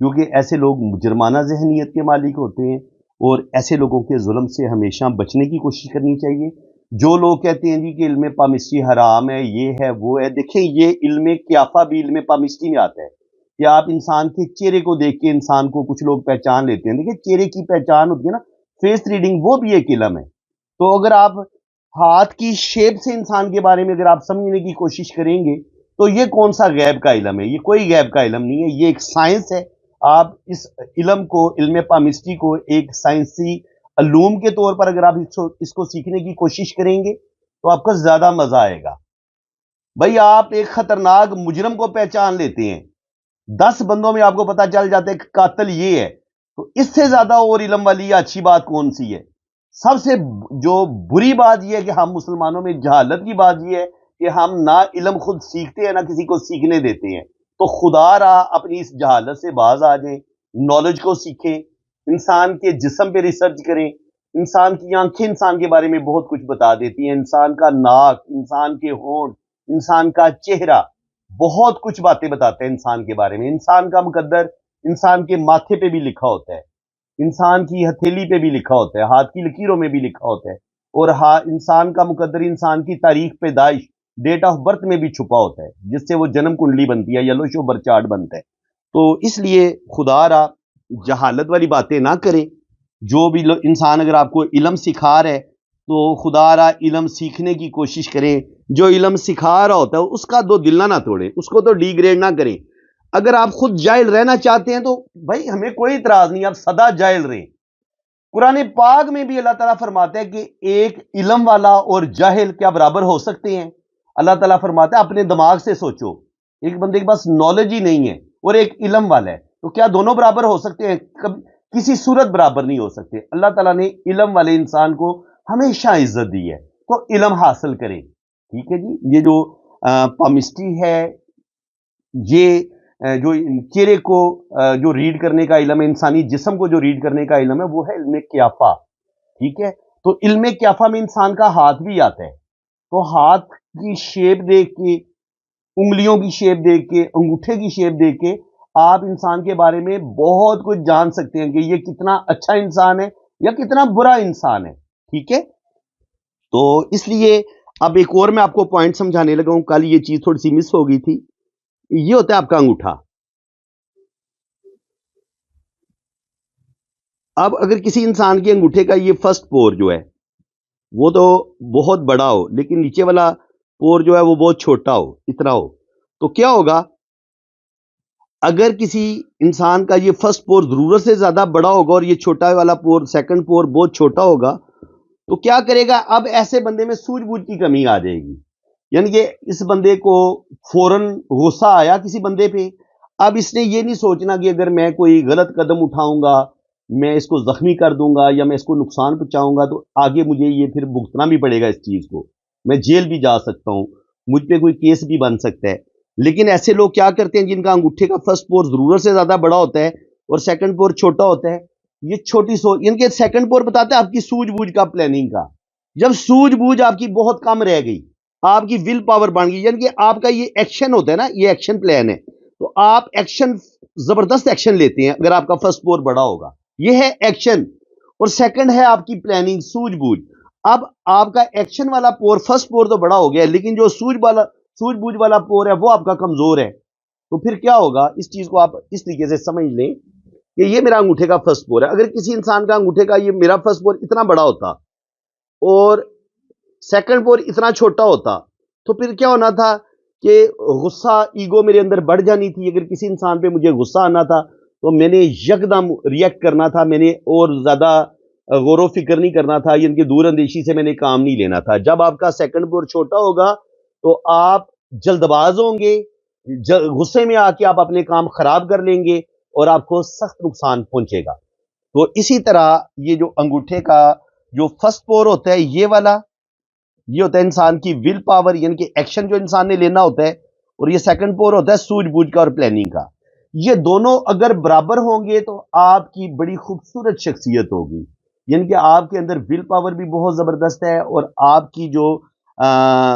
کیونکہ ایسے لوگ مجرمانہ ذہنیت کے مالک ہوتے ہیں، اور ایسے لوگوں کے ظلم سے ہمیشہ بچنے کی کوشش کرنی چاہیے۔ جو لوگ کہتے ہیں جی کہ علم پامسٹری حرام ہے، یہ ہے وہ ہے، دیکھیں یہ علم قیافہ بھی علم پامسٹری میں آتا ہے کہ آپ انسان کے چہرے کو دیکھ کے انسان کو کچھ لوگ پہچان لیتے ہیں۔ دیکھیں چہرے کی پہچان ہوتی ہے نا، فیس ریڈنگ، وہ بھی ایک علم ہے۔ تو اگر آپ ہاتھ کی شیپ سے انسان کے بارے میں اگر آپ سمجھنے کی کوشش کریں گے تو یہ کون سا غیب کا علم ہے؟ یہ کوئی غیب کا علم نہیں ہے، یہ ایک سائنس ہے۔ آپ اس علم کو، علم پامسٹری کو ایک سائنسی علوم کے طور پر اگر آپ اس کو سیکھنے کی کوشش کریں گے تو آپ کو زیادہ مزہ آئے گا۔ بھائی آپ ایک خطرناک مجرم کو پہچان لیتے ہیں، 10 بندوں میں آپ کو پتا چل جاتا ہے کہ قاتل یہ ہے، تو اس سے زیادہ اور علم والی یا اچھی بات کون سی ہے؟ سب سے جو بری بات یہ ہے کہ ہم مسلمانوں میں جہالت کی بات یہ ہے کہ ہم نہ علم خود سیکھتے ہیں نہ کسی کو سیکھنے دیتے ہیں۔ تو خدا را اپنی اس جہالت سے باز آ جائیں، نالج کو سیکھیں، انسان کے جسم پہ ریسرچ کریں۔ انسان کی آنکھیں انسان کے بارے میں بہت کچھ بتا دیتی ہیں، انسان کا ناک، انسان کے ہونٹ، انسان کا چہرہ بہت کچھ باتیں بتاتے ہیں انسان کے بارے میں۔ انسان کا مقدر انسان کے ماتھے پہ بھی لکھا ہوتا ہے، انسان کی ہتھیلی پہ بھی لکھا ہوتا ہے، ہاتھ کی لکیروں میں بھی لکھا ہوتا ہے، اور انسان کا مقدر انسان کی تاریخ پیدائش، ڈیٹ آف برتھ میں بھی چھپا ہوتا ہے، جس سے وہ جنم کنڈلی بنتی ہے، یلو شو برتھ چارٹ بنتا ہے۔ تو اس لیے خدا را جہالت والی باتیں نہ کریں۔ جو بھی انسان اگر آپ کو علم سکھا رہا ہے تو خدا را علم سیکھنے کی کوشش کریں۔ جو علم سکھا رہا ہوتا ہے اس کا دل نہ توڑیں، اس کو تو ڈی گریڈ نہ کریں۔ اگر آپ خود جاہل رہنا چاہتے ہیں تو بھائی ہمیں کوئی اعتراض نہیں، آپ سدا جاہل رہیں۔ قرآن پاک میں بھی اللہ تعالیٰ فرماتا ہے کہ ایک علم والا اور جاہل کیا برابر ہو سکتے ہیں؟ اللہ تعالیٰ فرماتا ہے اپنے دماغ سے سوچو، ایک بندے کے پاس نالج ہی نہیں ہے اور ایک علم والا ہے، تو کیا دونوں برابر ہو سکتے ہیں؟ کسی صورت برابر نہیں ہو سکتے۔ اللہ تعالیٰ نے علم والے انسان کو ہمیشہ عزت دی ہے، تو علم حاصل کریں۔ ٹھیک ہے جی، یہ جو پامسٹری ہے، یہ جو چہرے کو جو ریڈ کرنے کا علم ہے، انسانی جسم کو جو ریڈ کرنے کا علم ہے، وہ ہے علم قیافہ۔ ٹھیک ہے، تو علم قیافہ میں انسان کا ہاتھ بھی آتا ہے، تو ہاتھ کی شیپ دیکھ کے، انگلیوں کی شیپ دیکھ کے، انگوٹھے کی شیپ دیکھ کے آپ انسان کے بارے میں بہت کچھ جان سکتے ہیں کہ یہ کتنا اچھا انسان ہے یا کتنا برا انسان ہے۔ ٹھیک ہے، تو اس لیے اب ایک اور میں آپ کو پوائنٹ سمجھانے لگا ہوں، کل یہ چیز تھوڑی سی مس ہو گئی تھی۔ یہ ہوتا ہے آپ کا انگوٹھا۔ اب اگر کسی انسان کے انگوٹھے کا یہ فرسٹ پور جو ہے وہ تو بہت بڑا ہو، لیکن نیچے والا پور جو ہے وہ بہت چھوٹا ہو، اتنا ہو، تو کیا ہوگا؟ اگر کسی انسان کا یہ فرسٹ پور ضرورت سے زیادہ بڑا ہوگا اور یہ چھوٹا والا پور، سیکنڈ پور بہت چھوٹا ہوگا، تو کیا کرے گا؟ اب ایسے بندے میں سوجھ بوجھ کی کمی آ جائے گی، یعنی کہ اس بندے کو فوراً غصہ آیا کسی بندے پہ، اب اس نے یہ نہیں سوچنا کہ اگر میں کوئی غلط قدم اٹھاؤں گا، میں اس کو زخمی کر دوں گا یا میں اس کو نقصان پہنچاؤں گا تو آگے مجھے یہ پھر بھگتنا بھی پڑے گا اس چیز کو، میں جیل بھی جا سکتا ہوں، مجھ پہ کوئی کیس بھی بن سکتا ہے۔ لیکن ایسے لوگ کیا کرتے ہیں جن کا انگوٹھے کا فرسٹ پور ضرورت سے زیادہ بڑا ہوتا ہے اور سیکنڈ پور چھوٹا ہوتا ہے، یہ چھوٹی سوچ، ان کے سیکنڈ پور بتاتا ہے آپ کی سوجھ بوجھ کا، پلاننگ کا۔ جب سوجھ بوجھ آپ کی بہت کم رہ گئی، آپ کی ول پاور بن گئی، یعنی کہ آپ کا یہ ایکشن ہوتا ہے نا، یہ ایکشن پلان ہے، تو آپ ایکشن، زبردست ایکشن لیتے ہیں اگر آپ کا فرسٹ پور بڑا ہوگا، یہ ہے ایکشن۔ اور سیکنڈ ہے آپ کی پلاننگ، سوجھ بوجھ۔ اب آپ کا ایکشن والا پور، فرسٹ پور تو بڑا ہو گیا ہے، لیکن جو سوجھ بوجھ والا پور ہے وہ آپ کا کمزور ہے، تو پھر کیا ہوگا؟ اس چیز کو آپ اس طریقے سے سمجھ لیں کہ یہ میرا انگوٹھے کا فرسٹ پور ہے۔ اگر کسی انسان کا انگوٹھے کا یہ میرا فرسٹ پور اتنا بڑا ہوتا اور سیکنڈ پور اتنا چھوٹا ہوتا تو پھر کیا ہونا تھا کہ غصہ، ایگو میرے اندر بڑھ جانی تھی۔ اگر کسی انسان پہ مجھے غصہ آنا تھا تو میں نے یکدم ریئیکٹ کرنا تھا، میں نے اور زیادہ غور و فکر نہیں کرنا تھا، یعنی کہ دور اندیشی سے میں نے کام نہیں لینا تھا۔ جب آپ کا سیکنڈ پور چھوٹا ہوگا تو آپ جلد باز ہوں گے، غصے میں آ کے آپ اپنے کام خراب کر لیں گے اور آپ کو سخت نقصان پہنچے گا۔ تو اسی طرح یہ جو انگوٹھے کا جو فرسٹ پور ہوتا ہے یہ والا، یہ ہوتا ہے انسان کی ول پاور، یعنی کہ ایکشن جو انسان نے لینا ہوتا ہے، اور یہ سیکنڈ پور ہوتا ہے سوجھ بوجھ کا اور پلاننگ کا۔ یہ دونوں اگر برابر ہوں گے تو آپ کی بڑی خوبصورت شخصیت ہوگی، یعنی کہ آپ کے اندر ول پاور بھی بہت زبردست ہے اور آپ کی جو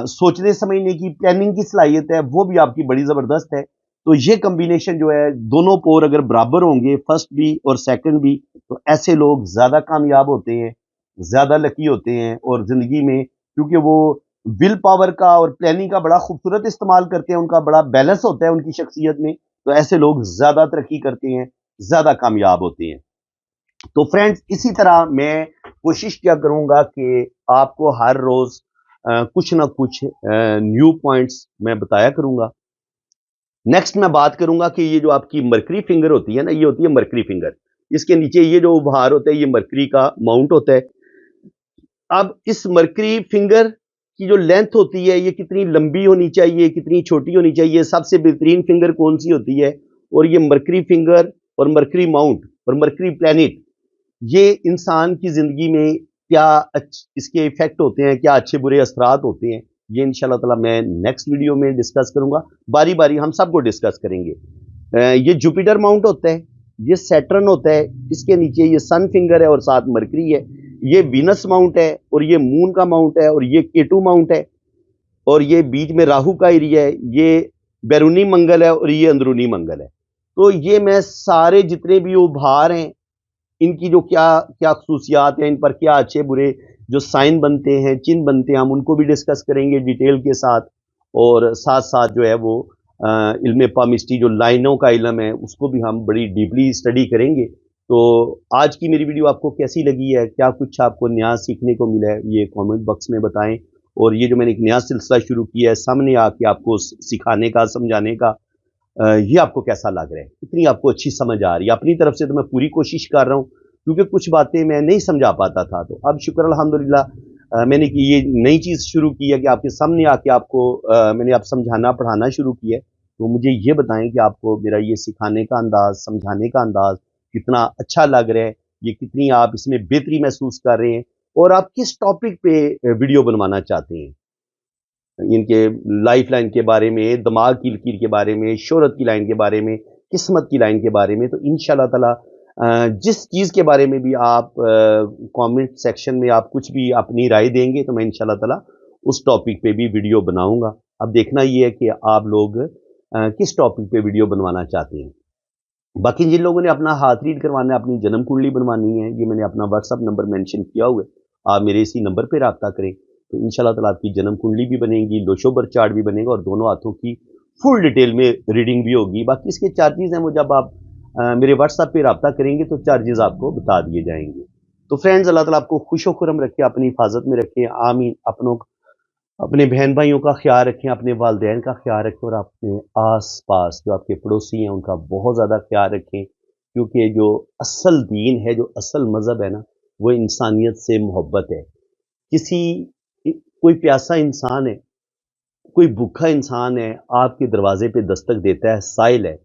سوچنے سمجھنے کی، پلاننگ کی صلاحیت ہے وہ بھی آپ کی بڑی زبردست ہے۔ تو یہ کمبینیشن جو ہے دونوں پور اگر برابر ہوں گے فرسٹ بھی اور سیکنڈ بھی تو ایسے لوگ زیادہ کامیاب ہوتے ہیں, زیادہ لکی ہوتے ہیں اور زندگی میں کیونکہ وہ ول پاور کا اور پلاننگ کا بڑا خوبصورت استعمال کرتے ہیں, ان کا بڑا بیلنس ہوتا ہے ان کی شخصیت میں, تو ایسے لوگ زیادہ ترقی کرتے ہیں, زیادہ کامیاب ہوتے ہیں. تو فرینڈز اسی طرح میں کوشش کیا کروں گا کہ آپ کو ہر روز کچھ نہ کچھ نیو پوائنٹس میں بتایا کروں گا. نیکسٹ میں بات کروں گا کہ یہ جو آپ کی مرکری فنگر ہوتی ہے نا, یہ ہوتی ہے مرکری فنگر. اس کے نیچے یہ جو ابھار ہوتا ہے یہ مرکری کا ماؤنٹ ہوتا ہے. اب اس مرکری فنگر کی جو لینتھ ہوتی ہے یہ کتنی لمبی ہونی چاہیے, کتنی چھوٹی ہونی چاہیے, سب سے بہترین فنگر کون سی ہوتی ہے, اور یہ مرکری فنگر اور مرکری ماؤنٹ اور مرکری پلانٹ یہ انسان کی زندگی میں کیا اس کے ایفیکٹ ہوتے ہیں, کیا اچھے برے اثرات ہوتے ہیں, یہ انشاءاللہ تعالی میں نیکسٹ ویڈیو میں ڈسکس کروں گا. باری باری ہم سب کو ڈسکس کریں گے. یہ جوپیٹر ماؤنٹ ہوتا ہے, یہ سیٹرن ہوتا ہے, اس کے نیچے یہ سن فنگر ہے اور ساتھ مرکری ہے, یہ وینس ماؤنٹ ہے اور یہ مون کا ماؤنٹ ہے اور یہ کیٹو ماؤنٹ ہے, اور یہ بیچ میں راہو کا ایریا ہے, یہ بیرونی منگل ہے اور یہ اندرونی منگل ہے. تو یہ میں سارے جتنے بھی ابھار ہیں ان کی جو کیا خصوصیات ہیں, ان پر کیا اچھے برے جو سائن بنتے ہیں, چن بنتے ہیں, ہم ان کو بھی ڈسکس کریں گے ڈیٹیل کے ساتھ. اور ساتھ ساتھ جو ہے وہ علم پامسٹری جو لائنوں کا علم ہے اس کو بھی ہم بڑی ڈیپلی اسٹڈی کریں گے. تو آج کی میری ویڈیو آپ کو کیسی لگی ہے, کیا کچھ آپ کو نیا سیکھنے کو ملا ہے, یہ کامنٹ باکس میں بتائیں. اور یہ جو میں نے ایک نیا سلسلہ شروع کیا ہے سامنے آ کے آپ کو سکھانے کا, سمجھانے کا, یہ آپ کو کیسا لگ رہا ہے, کتنی آپ کو اچھی سمجھ آ رہی ہے. اپنی طرف سے تو میں پوری کوشش کر رہا ہوں کیونکہ کچھ باتیں میں نہیں سمجھا پاتا تھا, تو اب شکر الحمدللہ میں نے یہ نئی چیز شروع کی ہے کہ آپ کے سامنے آ کے آپ کو میں نے آپ سمجھانا پڑھانا شروع کیا ہے. تو مجھے یہ بتائیں کہ آپ کو میرا یہ سکھانے کا انداز, سمجھانے کا انداز کتنا اچھا لگ رہا ہے, یہ کتنی آپ اس میں بہتری محسوس کر رہے ہیں, اور آپ کس ٹاپک پہ ویڈیو بنوانا چاہتے ہیں, ان کے لائف لائن کے بارے میں, دماغ کی لکیر کے بارے میں, شہرت کی لائن کے بارے میں, قسمت کی لائن کے بارے میں. تو انشاءاللہ تعالی جس چیز کے بارے میں بھی آپ کامنٹ سیکشن میں آپ کچھ بھی اپنی رائے دیں گے تو میں انشاءاللہ تعالی اس ٹاپک پہ بھی ویڈیو بناؤں گا. اب دیکھنا یہ ہے کہ آپ لوگ کس ٹاپک پہ ویڈیو بنوانا چاہتے ہیں. باقی جن لوگوں نے اپنا ہاتھ ریڈ کروانا ہے, اپنی جنم کنڈلی بنوانی ہے, یہ میں نے اپنا واٹس ایپ نمبر مینشن کیا ہوا ہے, آپ میرے اسی نمبر پہ رابطہ کریں. تو انشاءاللہ تعالی آپ کی جنم کنڈلی بھی بنے گی, لوشو بر چارٹ بھی بنے گا, اور دونوں ہاتھوں کی فل ڈیٹیل میں ریڈنگ بھی ہوگی. باقی اس کے چارجز ہیں وہ جب آپ میرے واٹس ایپ پہ رابطہ کریں گے تو چارجز آپ کو بتا دیے جائیں گے. تو فرینڈز اللہ تعالیٰ آپ کو خوش و خرم رکھے, اپنی حفاظت میں رکھیں, آمین. اپنے بہن بھائیوں کا خیال رکھیں, اپنے والدین کا خیال رکھیں, اور اپنے آس پاس جو آپ کے پڑوسی ہیں ان کا بہت زیادہ خیال رکھیں, کیونکہ جو اصل دین ہے, جو اصل مذہب ہے نا, وہ انسانیت سے محبت ہے. کوئی پیاسا انسان ہے, کوئی بھوکا انسان ہے, آپ کے دروازے پہ دستک دیتا ہے, سائل ہے,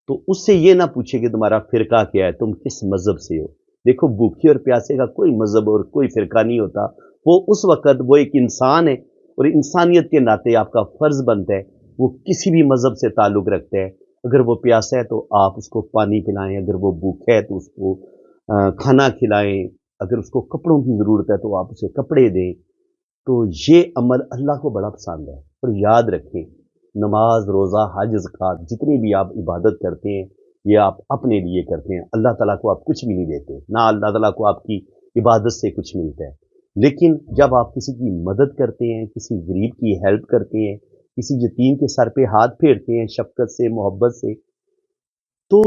تو اس سے یہ نہ پوچھے کہ تمہارا فرقہ کیا ہے, تم کس مذہب سے ہو. دیکھو بھوکے اور پیاسے کا کوئی مذہب اور کوئی فرقہ نہیں ہوتا, وہ اس وقت وہ ایک انسان ہے, اور انسانیت کے ناطے آپ کا فرض بنتا ہے وہ کسی بھی مذہب سے تعلق رکھتا ہے. اگر وہ پیاسا ہے تو آپ اس کو پانی پلائیں, اگر وہ بھوکا ہے تو اس کو کھانا کھلائیں, اگر اس کو کپڑوں کی ضرورت ہے تو آپ اسے کپڑے دیں. تو یہ عمل اللہ کو بڑا پسند ہے. اور یاد رکھیں, نماز, روزہ, حج, زکوٰۃ جتنی بھی آپ عبادت کرتے ہیں یہ آپ اپنے لیے کرتے ہیں. اللہ تعالیٰ کو آپ کچھ بھی نہیں دیتے, نہ اللہ تعالیٰ کو آپ کی عبادت سے کچھ ملتا ہے. لیکن جب آپ کسی کی مدد کرتے ہیں, کسی غریب کی ہیلپ کرتے ہیں, کسی یتیم کے سر پہ ہاتھ پھیرتے ہیں شفقت سے, محبت سے, تو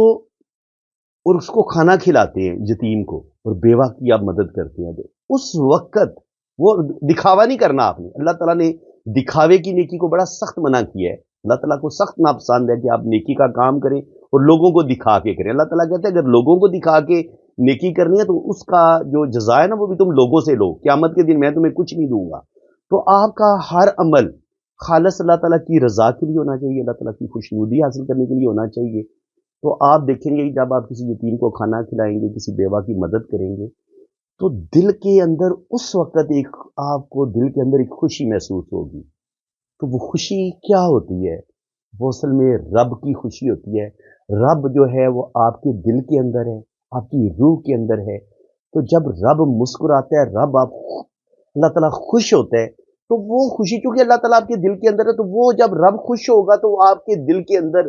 اور اس کو کھانا کھلاتے ہیں یتیم کو, اور بیوہ کی آپ مدد کرتے ہیں, تو اس وقت وہ دکھاوا نہیں کرنا آپ نے. اللہ تعالیٰ نے دکھاوے کی نیکی کو بڑا سخت منع کیا ہے. اللہ تعالیٰ کو سخت ناپسند ہے کہ آپ نیکی کا کام کریں اور لوگوں کو دکھا کے کریں. اللہ تعالیٰ کہتے ہیں اگر لوگوں کو دکھا کے نیکی کرنی ہے تو اس کا جو جزا ہے نا وہ بھی تم لوگوں سے لو, قیامت کے دن میں تمہیں کچھ نہیں دوں گا. تو آپ کا ہر عمل خالص اللہ تعالیٰ کی رضا کے لیے ہونا چاہیے, اللہ تعالیٰ کی خوشنودی حاصل کرنے کے لیے ہونا چاہیے. تو آپ دیکھیں گے جب آپ کسی یتیم کو کھانا کھلائیں گے, کسی بیوہ کی مدد کریں گے, تو دل کے اندر اس وقت آپ کو دل کے اندر ایک خوشی محسوس ہوگی. تو وہ خوشی کیا ہوتی ہے؟ وہ اصل میں رب کی خوشی ہوتی ہے. رب جو ہے وہ آپ کے دل کے اندر ہے, آپ کی روح کے اندر ہے. تو جب رب مسکراتا ہے, رب اللہ تعالیٰ خوش ہوتا ہے, تو وہ خوشی چونکہ اللہ تعالیٰ آپ کے دل کے اندر ہے, تو وہ جب رب خوش ہوگا تو آپ کے دل کے اندر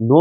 9